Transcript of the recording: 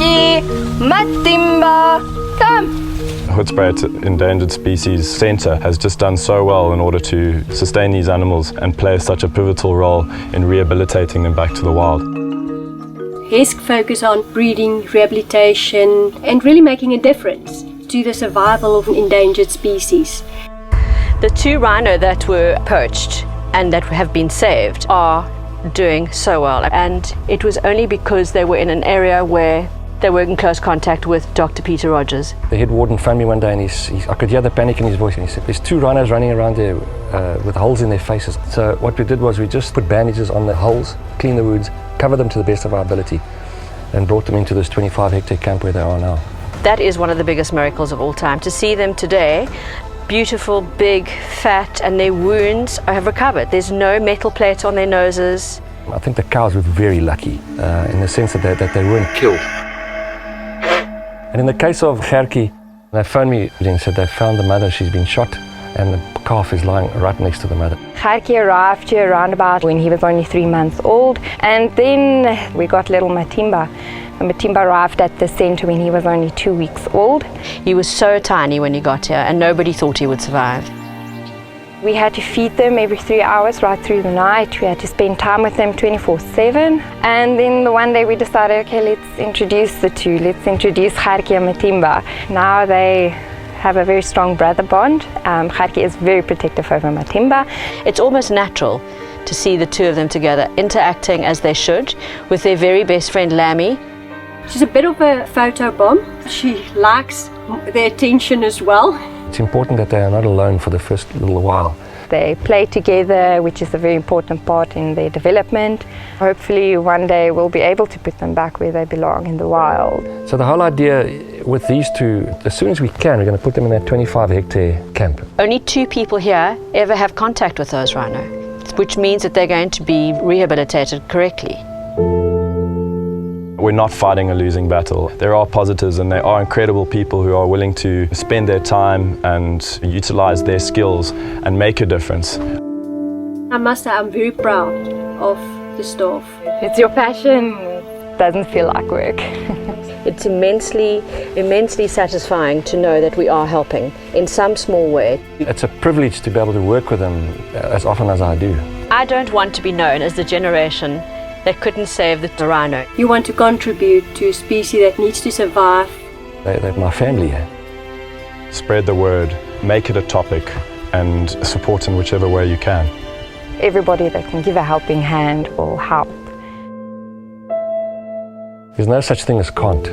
Gertjie, Matimba, come! Hoedspruit Endangered Species Centre has just done so well in order to sustain these animals and play such a pivotal role in rehabilitating them back to the wild. HESC focus on breeding, rehabilitation and really making a difference to the survival of endangered species. The 2 rhino that were poached and that have been saved are doing so well, and it was only because they were in an area where they were in close contact with Dr. Peter Rogers. The head warden phoned me one day and I could hear the panic in his voice, and he said, there's 2 rhinos running around there with holes in their faces. So what we did was we just put bandages on the holes, clean the wounds, cover them to the best of our ability, and brought them into this 25-hectare camp where they are now. That is one of the biggest miracles of all time. To see them today, beautiful, big, fat, and their wounds have recovered. There's no metal plates on their noses. I think the cows were very lucky in the sense that they weren't killed. And in the case of Gertjie, they phoned me and said they found the mother, she's been shot, and the calf is lying right next to the mother. Gertjie arrived here around about when he was only 3 months old, and then we got little Matimba. And Matimba arrived at the centre when he was only 2 weeks old. He was so tiny when he got here, and nobody thought he would survive. We had to feed them every 3 hours right through the night. We had to spend time with them 24/7. And then the one day we decided, okay, let's introduce the 2. Let's introduce Gertjie and Matimba. Now they have a very strong brother bond. Gertjie is very protective over Matimba. It's almost natural to see the 2 of them together, interacting as they should with their very best friend Lammy. She's a bit of a photo bomb. She likes the attention as well. It's important that they are not alone for the first little while. They play together, which is a very important part in their development. Hopefully one day we'll be able to put them back where they belong in the wild. So the whole idea with these 2, as soon as we can, we're going to put them in that 25-hectare camp. Only 2 people here ever have contact with those rhino, which means that they're going to be rehabilitated correctly. We're not fighting a losing battle. There are positives, and there are incredible people who are willing to spend their time and utilize their skills and make a difference. I must say I'm very proud of the staff. It's your passion. It doesn't feel like work. It's immensely satisfying to know that we are helping in some small way. It's a privilege to be able to work with them as often as I do. I don't want to be known as the generation that couldn't save the rhino. You want to contribute to a species that needs to survive. They're my family here. Spread the word, make it a topic, and support in whichever way you can. Everybody that can give a helping hand will help. There's no such thing as can't.